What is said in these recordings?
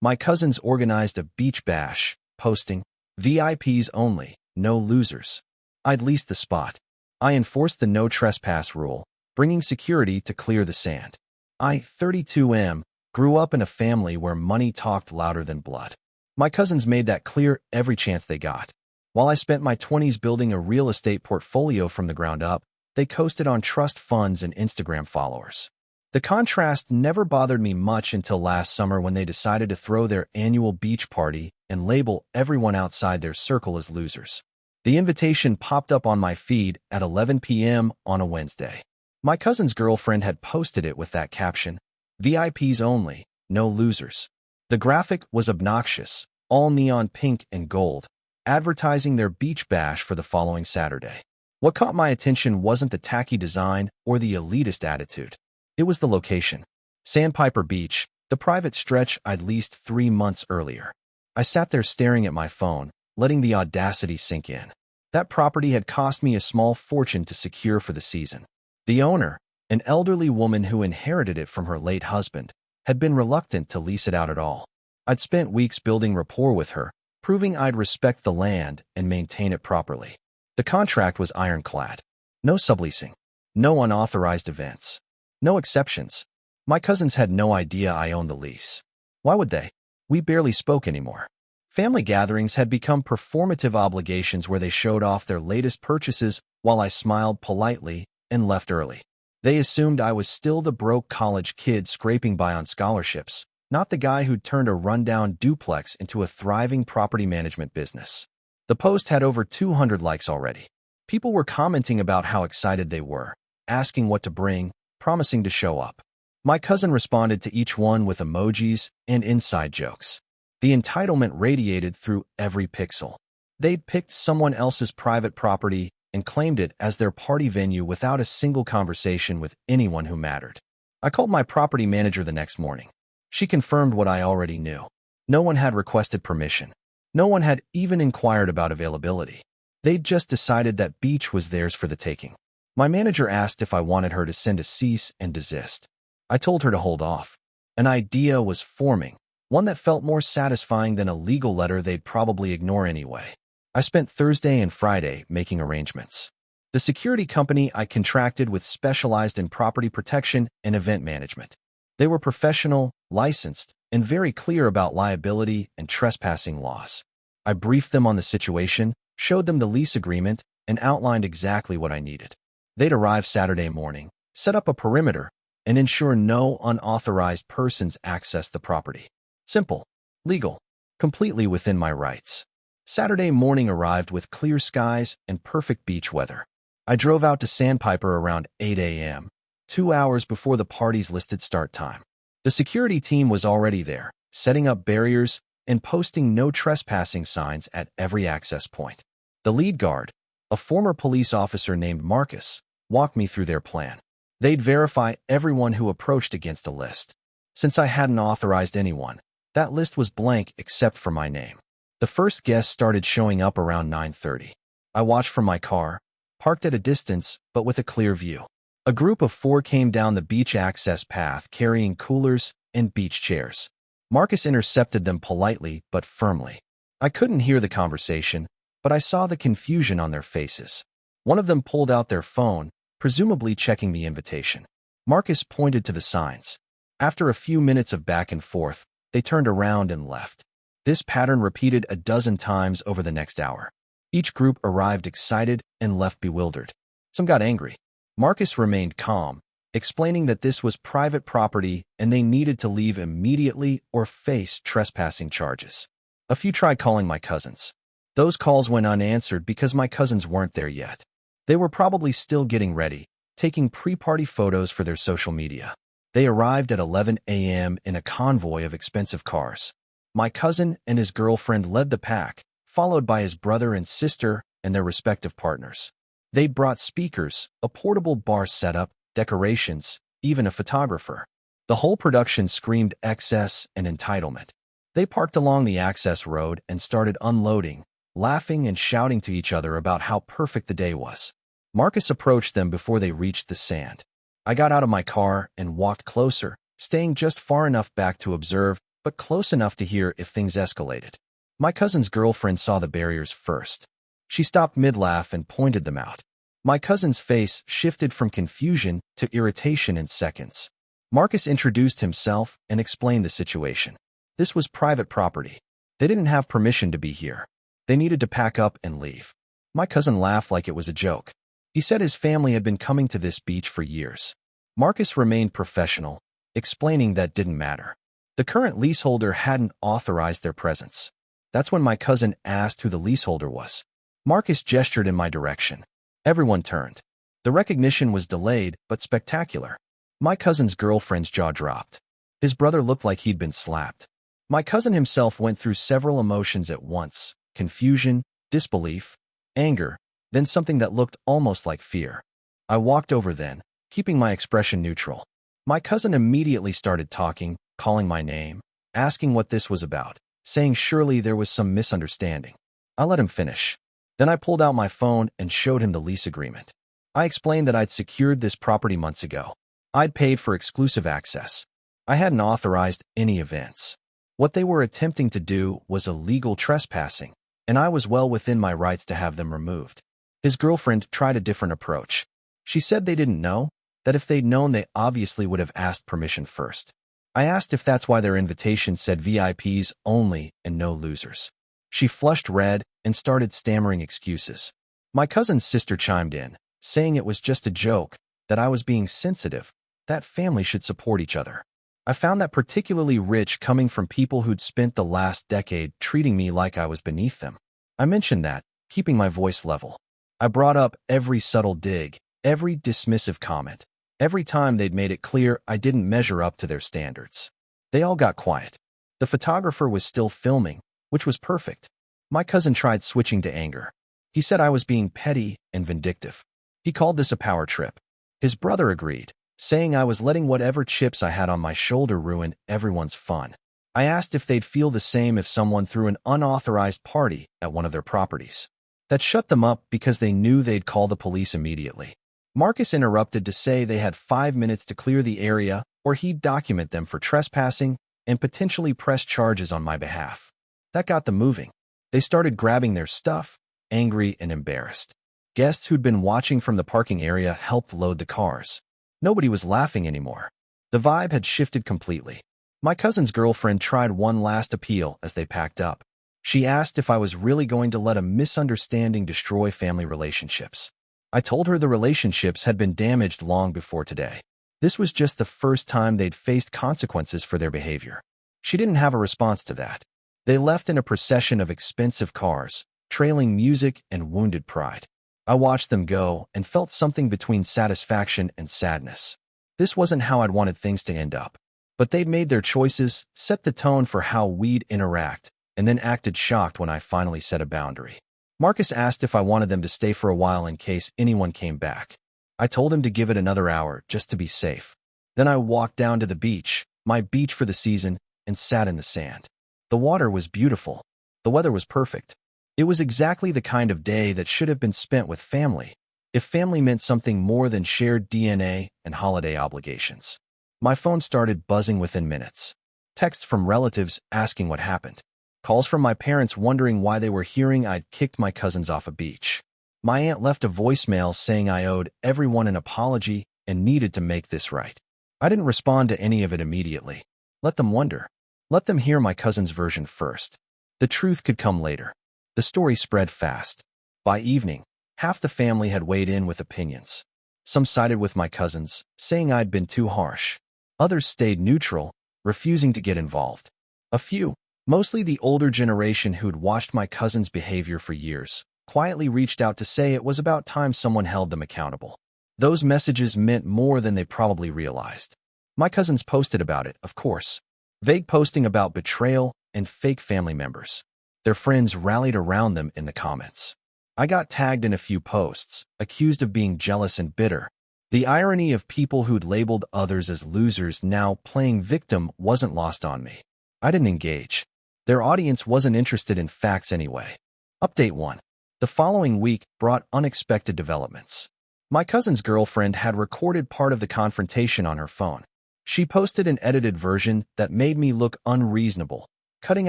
My cousins organized a beach bash, posting, "VIPs only, no losers." I'd leased the spot. I enforced the no trespass rule, bringing security to clear the sand. I, 32M, grew up in a family where money talked louder than blood. My cousins made that clear every chance they got. While I spent my 20s building a real estate portfolio from the ground up, they coasted on trust funds and Instagram followers. The contrast never bothered me much until last summer when they decided to throw their annual beach party and label everyone outside their circle as losers. The invitation popped up on my feed at 11 p.m. on a Wednesday. My cousin's girlfriend had posted it with that caption, "VIPs only, no losers." The graphic was obnoxious, all neon pink and gold, advertising their beach bash for the following Saturday. What caught my attention wasn't the tacky design or the elitist attitude. It was the location. Sandpiper Beach, the private stretch I'd leased 3 months earlier. I sat there staring at my phone, letting the audacity sink in. That property had cost me a small fortune to secure for the season. The owner, an elderly woman who inherited it from her late husband, had been reluctant to lease it out at all. I'd spent weeks building rapport with her, proving I'd respect the land and maintain it properly. The contract was ironclad. No subleasing. No unauthorized events. No exceptions. My cousins had no idea I owned the lease. Why would they? We barely spoke anymore. Family gatherings had become performative obligations where they showed off their latest purchases while I smiled politely and left early. They assumed I was still the broke college kid scraping by on scholarships, not the guy who'd turned a rundown duplex into a thriving property management business. The post had over 200 likes already. People were commenting about how excited they were, asking what to bring, promising to show up. My cousin responded to each one with emojis and inside jokes. The entitlement radiated through every pixel. They'd picked someone else's private property and claimed it as their party venue without a single conversation with anyone who mattered. I called my property manager the next morning. She confirmed what I already knew. No one had requested permission. No one had even inquired about availability. They'd just decided that beach was theirs for the taking. My manager asked if I wanted her to send a cease and desist. I told her to hold off. An idea was forming, one that felt more satisfying than a legal letter they'd probably ignore anyway. I spent Thursday and Friday making arrangements. The security company I contracted with specialized in property protection and event management. They were professional, licensed, and very clear about liability and trespassing laws. I briefed them on the situation, showed them the lease agreement, and outlined exactly what I needed. They'd arrive Saturday morning, set up a perimeter, and ensure no unauthorized persons access the property. Simple, legal, completely within my rights. Saturday morning arrived with clear skies and perfect beach weather. I drove out to Sandpiper around 8 a.m., 2 hours before the party's listed start time. The security team was already there, setting up barriers and posting no trespassing signs at every access point. The lead guard, a former police officer named Marcus, walked me through their plan. They'd verify everyone who approached against a list. Since I hadn't authorized anyone, that list was blank except for my name. The first guests started showing up around 9:30. I watched from my car, parked at a distance but with a clear view. A group of 4 came down the beach access path carrying coolers and beach chairs. Marcus intercepted them politely but firmly. I couldn't hear the conversation, but I saw the confusion on their faces. One of them pulled out their phone, presumably checking the invitation. Marcus pointed to the signs. After a few minutes of back and forth, they turned around and left. This pattern repeated a dozen times over the next hour. Each group arrived excited and left bewildered. Some got angry. Marcus remained calm, explaining that this was private property and they needed to leave immediately or face trespassing charges. A few tried calling my cousins. Those calls went unanswered because my cousins weren't there yet. They were probably still getting ready, taking pre-party photos for their social media. They arrived at 11 a.m. in a convoy of expensive cars. My cousin and his girlfriend led the pack, followed by his brother and sister and their respective partners. They'd brought speakers, a portable bar setup, decorations, even a photographer. The whole production screamed excess and entitlement. They parked along the access road and started unloading, laughing and shouting to each other about how perfect the day was. Marcus approached them before they reached the sand. I got out of my car and walked closer, staying just far enough back to observe but close enough to hear if things escalated. My cousin's girlfriend saw the barriers first. She stopped mid-laugh and pointed them out. My cousin's face shifted from confusion to irritation in seconds. Marcus introduced himself and explained the situation. This was private property. They didn't have permission to be here. They needed to pack up and leave. My cousin laughed like it was a joke. He said his family had been coming to this beach for years. Marcus remained professional, explaining that didn't matter. The current leaseholder hadn't authorized their presence. That's when my cousin asked who the leaseholder was. Marcus gestured in my direction. Everyone turned. The recognition was delayed but spectacular. My cousin's girlfriend's jaw dropped. His brother looked like he'd been slapped. My cousin himself went through several emotions at once: confusion, disbelief, anger, then something that looked almost like fear. I walked over then, keeping my expression neutral. My cousin immediately started talking, calling my name, asking what this was about, saying surely there was some misunderstanding. I let him finish. Then I pulled out my phone and showed him the lease agreement. I explained that I'd secured this property months ago. I'd paid for exclusive access. I hadn't authorized any events. What they were attempting to do was illegal trespassing, and I was well within my rights to have them removed. His girlfriend tried a different approach. She said they didn't know, that if they'd known they obviously would have asked permission first. I asked if that's why their invitation said VIPs only and no losers. She flushed red and started stammering excuses. My cousin's sister chimed in, saying it was just a joke, that I was being sensitive, that family should support each other. I found that particularly rich coming from people who'd spent the last decade treating me like I was beneath them. I mentioned that, keeping my voice level. I brought up every subtle dig, every dismissive comment, every time they'd made it clear I didn't measure up to their standards. They all got quiet. The photographer was still filming, which was perfect. My cousin tried switching to anger. He said I was being petty and vindictive. He called this a power trip. His brother agreed, saying I was letting whatever chips I had on my shoulder ruin everyone's fun. I asked if they'd feel the same if someone threw an unauthorized party at one of their properties. That shut them up because they knew they'd call the police immediately. Marcus interrupted to say they had 5 minutes to clear the area or he'd document them for trespassing and potentially press charges on my behalf. That got them moving. They started grabbing their stuff, angry and embarrassed. Guests who'd been watching from the parking area helped load the cars. Nobody was laughing anymore. The vibe had shifted completely. My cousin's girlfriend tried one last appeal as they packed up. She asked if I was really going to let a misunderstanding destroy family relationships. I told her the relationships had been damaged long before today. This was just the first time they'd faced consequences for their behavior. She didn't have a response to that. They left in a procession of expensive cars, trailing music and wounded pride. I watched them go and felt something between satisfaction and sadness. This wasn't how I'd wanted things to end up. But they'd made their choices, set the tone for how we'd interact, and then acted shocked when I finally set a boundary. Marcus asked if I wanted them to stay for a while in case anyone came back. I told him to give it another hour just to be safe. Then I walked down to the beach, my beach for the season, and sat in the sand. The water was beautiful. The weather was perfect. It was exactly the kind of day that should have been spent with family, if family meant something more than shared DNA and holiday obligations. My phone started buzzing within minutes. Texts from relatives asking what happened. Calls from my parents wondering why they were hearing I'd kicked my cousins off a beach. My aunt left a voicemail saying I owed everyone an apology and needed to make this right. I didn't respond to any of it immediately. Let them wonder. Let them hear my cousin's version first. The truth could come later. The story spread fast. By evening, half the family had weighed in with opinions. Some sided with my cousins, saying I'd been too harsh. Others stayed neutral, refusing to get involved. A few, mostly the older generation who'd watched my cousin's behavior for years, quietly reached out to say it was about time someone held them accountable. Those messages meant more than they probably realized. My cousins posted about it, of course. Vague posting about betrayal and fake family members. Their friends rallied around them in the comments. I got tagged in a few posts, accused of being jealous and bitter. The irony of people who'd labeled others as losers now playing victim wasn't lost on me. I didn't engage. Their audience wasn't interested in facts anyway. Update 1. The following week brought unexpected developments. My cousin's girlfriend had recorded part of the confrontation on her phone. She posted an edited version that made me look unreasonable, cutting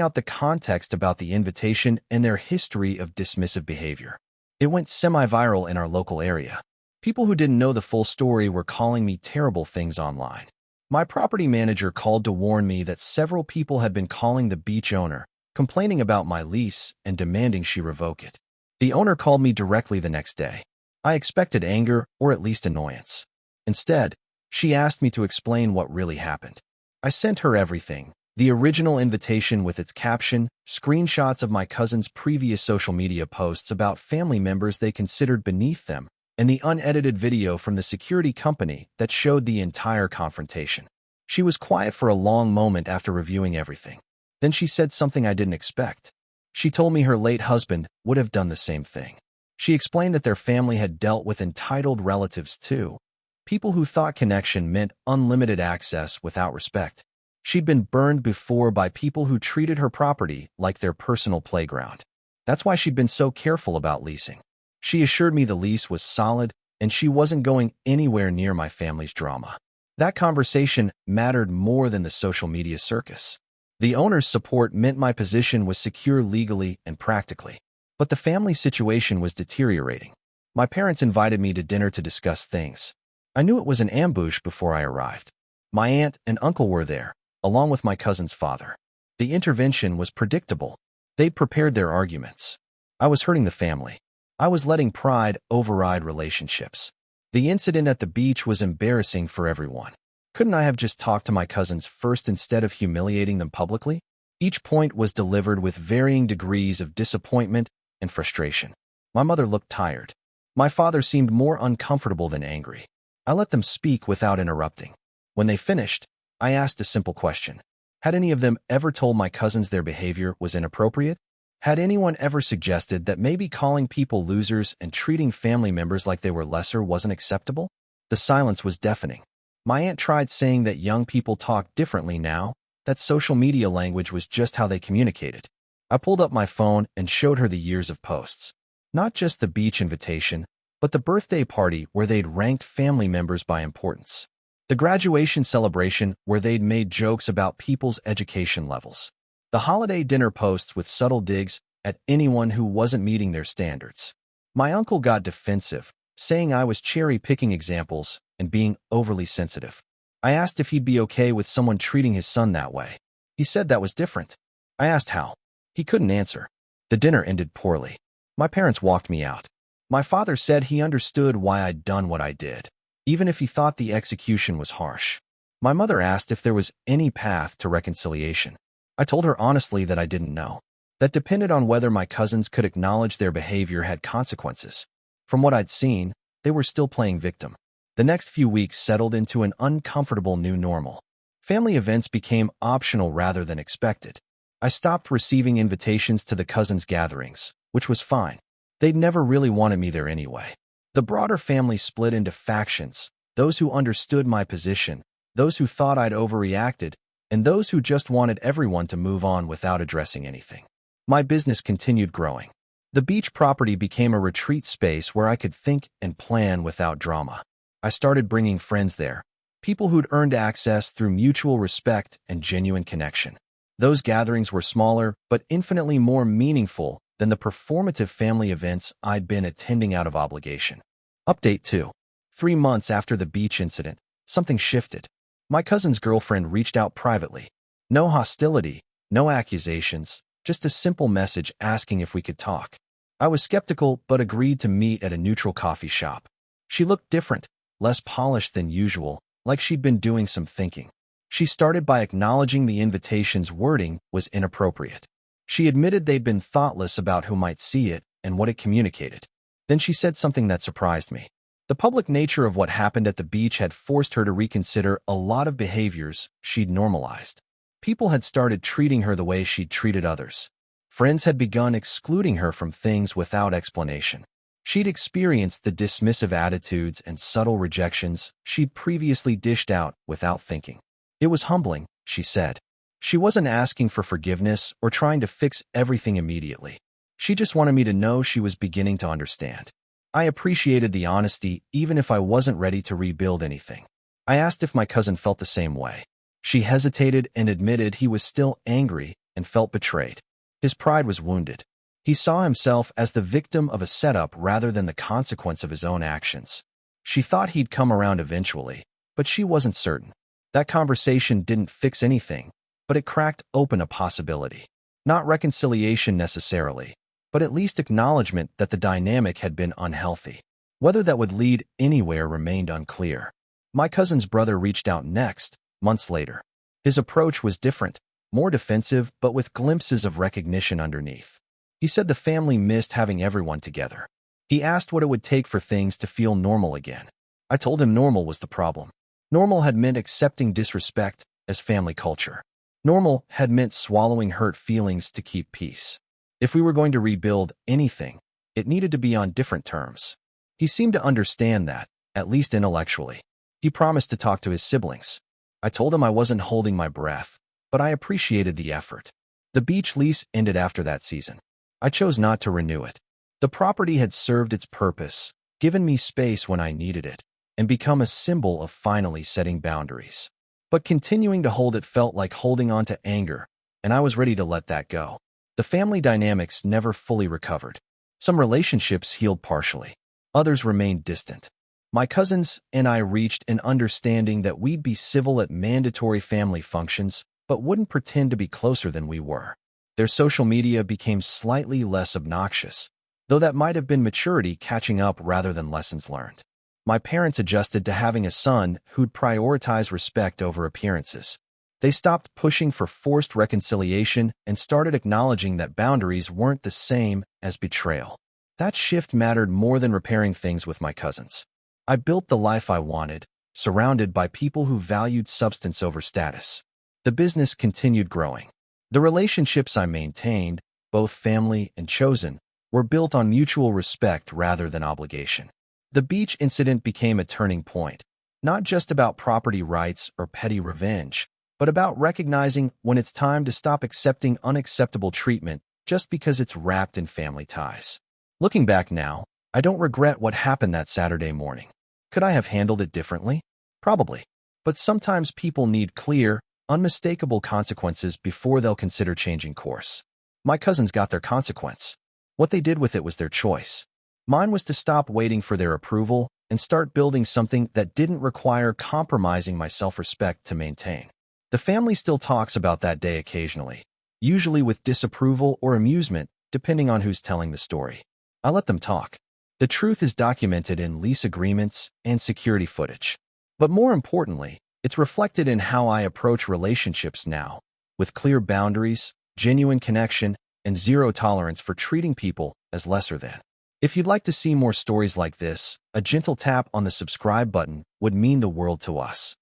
out the context about the invitation and their history of dismissive behavior. It went semi-viral in our local area. People who didn't know the full story were calling me terrible things online. My property manager called to warn me that several people had been calling the beach owner, complaining about my lease and demanding she revoke it. The owner called me directly the next day. I expected anger or at least annoyance. Instead, she asked me to explain what really happened. I sent her everything: the original invitation with its caption, screenshots of my cousin's previous social media posts about family members they considered beneath them, and the unedited video from the security company that showed the entire confrontation. She was quiet for a long moment after reviewing everything. Then she said something I didn't expect. She told me her late husband would have done the same thing. She explained that their family had dealt with entitled relatives too, people who thought connection meant unlimited access without respect. She'd been burned before by people who treated her property like their personal playground. That's why she'd been so careful about leasing. She assured me the lease was solid and she wasn't going anywhere near my family's drama. That conversation mattered more than the social media circus. The owner's support meant my position was secure legally and practically. But the family situation was deteriorating. My parents invited me to dinner to discuss things. I knew it was an ambush before I arrived. My aunt and uncle were there, along with my cousin's father. The intervention was predictable. They'd prepared their arguments. I was hurting the family. I was letting pride override relationships. The incident at the beach was embarrassing for everyone. Couldn't I have just talked to my cousins first instead of humiliating them publicly? Each point was delivered with varying degrees of disappointment and frustration. My mother looked tired. My father seemed more uncomfortable than angry. I let them speak without interrupting. When they finished, I asked a simple question. Had any of them ever told my cousins their behavior was inappropriate? Had anyone ever suggested that maybe calling people losers and treating family members like they were lesser wasn't acceptable? The silence was deafening. My aunt tried saying that young people talk differently now, that social media language was just how they communicated. I pulled up my phone and showed her the years of posts. Not just the beach invitation, but the birthday party where they'd ranked family members by importance. The graduation celebration where they'd made jokes about people's education levels. The holiday dinner posts with subtle digs at anyone who wasn't meeting their standards. My uncle got defensive, saying I was cherry-picking examples and being overly sensitive. I asked if he'd be okay with someone treating his son that way. He said that was different. I asked how. He couldn't answer. The dinner ended poorly. My parents walked me out. My father said he understood why I'd done what I did, even if he thought the execution was harsh. My mother asked if there was any path to reconciliation. I told her honestly that I didn't know. That depended on whether my cousins could acknowledge their behavior had consequences. From what I'd seen, they were still playing victim. The next few weeks settled into an uncomfortable new normal. Family events became optional rather than expected. I stopped receiving invitations to the cousins' gatherings, which was fine. They'd never really wanted me there anyway. The broader family split into factions, those who understood my position, those who thought I'd overreacted, and those who just wanted everyone to move on without addressing anything. My business continued growing. The beach property became a retreat space where I could think and plan without drama. I started bringing friends there, people who'd earned access through mutual respect and genuine connection. Those gatherings were smaller, but infinitely more meaningful than the performative family events I'd been attending out of obligation. Update 2. 3 months after the beach incident, something shifted. My cousin's girlfriend reached out privately. No hostility, no accusations, just a simple message asking if we could talk. I was skeptical but agreed to meet at a neutral coffee shop. She looked different, less polished than usual, like she'd been doing some thinking. She started by acknowledging the invitation's wording was inappropriate. She admitted they'd been thoughtless about who might see it and what it communicated. Then she said something that surprised me. The public nature of what happened at the beach had forced her to reconsider a lot of behaviors she'd normalized. People had started treating her the way she'd treated others. Friends had begun excluding her from things without explanation. She'd experienced the dismissive attitudes and subtle rejections she'd previously dished out without thinking. It was humbling, she said. She wasn't asking for forgiveness or trying to fix everything immediately. She just wanted me to know she was beginning to understand. I appreciated the honesty even if I wasn't ready to rebuild anything. I asked if my cousin felt the same way. She hesitated and admitted he was still angry and felt betrayed. His pride was wounded. He saw himself as the victim of a setup rather than the consequence of his own actions. She thought he'd come around eventually, but she wasn't certain. That conversation didn't fix anything, but it cracked open a possibility. Not reconciliation necessarily, but at least acknowledgement that the dynamic had been unhealthy. Whether that would lead anywhere remained unclear. My cousin's brother reached out next, months later. His approach was different, more defensive, but with glimpses of recognition underneath. He said the family missed having everyone together. He asked what it would take for things to feel normal again. I told him normal was the problem. Normal had meant accepting disrespect as family culture. Normal had meant swallowing hurt feelings to keep peace. If we were going to rebuild anything, it needed to be on different terms. He seemed to understand that, at least intellectually. He promised to talk to his siblings. I told him I wasn't holding my breath, but I appreciated the effort. The beach lease ended after that season. I chose not to renew it. The property had served its purpose, given me space when I needed it, and become a symbol of finally setting boundaries. But continuing to hold it felt like holding on to anger, and I was ready to let that go. The family dynamics never fully recovered. Some relationships healed partially. Others remained distant. My cousins and I reached an understanding that we'd be civil at mandatory family functions, but wouldn't pretend to be closer than we were. Their social media became slightly less obnoxious, though that might have been maturity catching up rather than lessons learned. My parents adjusted to having a son who'd prioritize respect over appearances. They stopped pushing for forced reconciliation and started acknowledging that boundaries weren't the same as betrayal. That shift mattered more than repairing things with my cousins. I built the life I wanted, surrounded by people who valued substance over status. The business continued growing. The relationships I maintained, both family and chosen, were built on mutual respect rather than obligation. The beach incident became a turning point, not just about property rights or petty revenge, but about recognizing when it's time to stop accepting unacceptable treatment just because it's wrapped in family ties. Looking back now, I don't regret what happened that Saturday morning. Could I have handled it differently? Probably. But sometimes people need clear, unmistakable consequences before they'll consider changing course. My cousins got their consequence. What they did with it was their choice. Mine was to stop waiting for their approval and start building something that didn't require compromising my self-respect to maintain. The family still talks about that day occasionally, usually with disapproval or amusement, depending on who's telling the story. I let them talk. The truth is documented in lease agreements and security footage. But more importantly, it's reflected in how I approach relationships now, with clear boundaries, genuine connection, and zero tolerance for treating people as lesser than. If you'd like to see more stories like this, a gentle tap on the subscribe button would mean the world to us.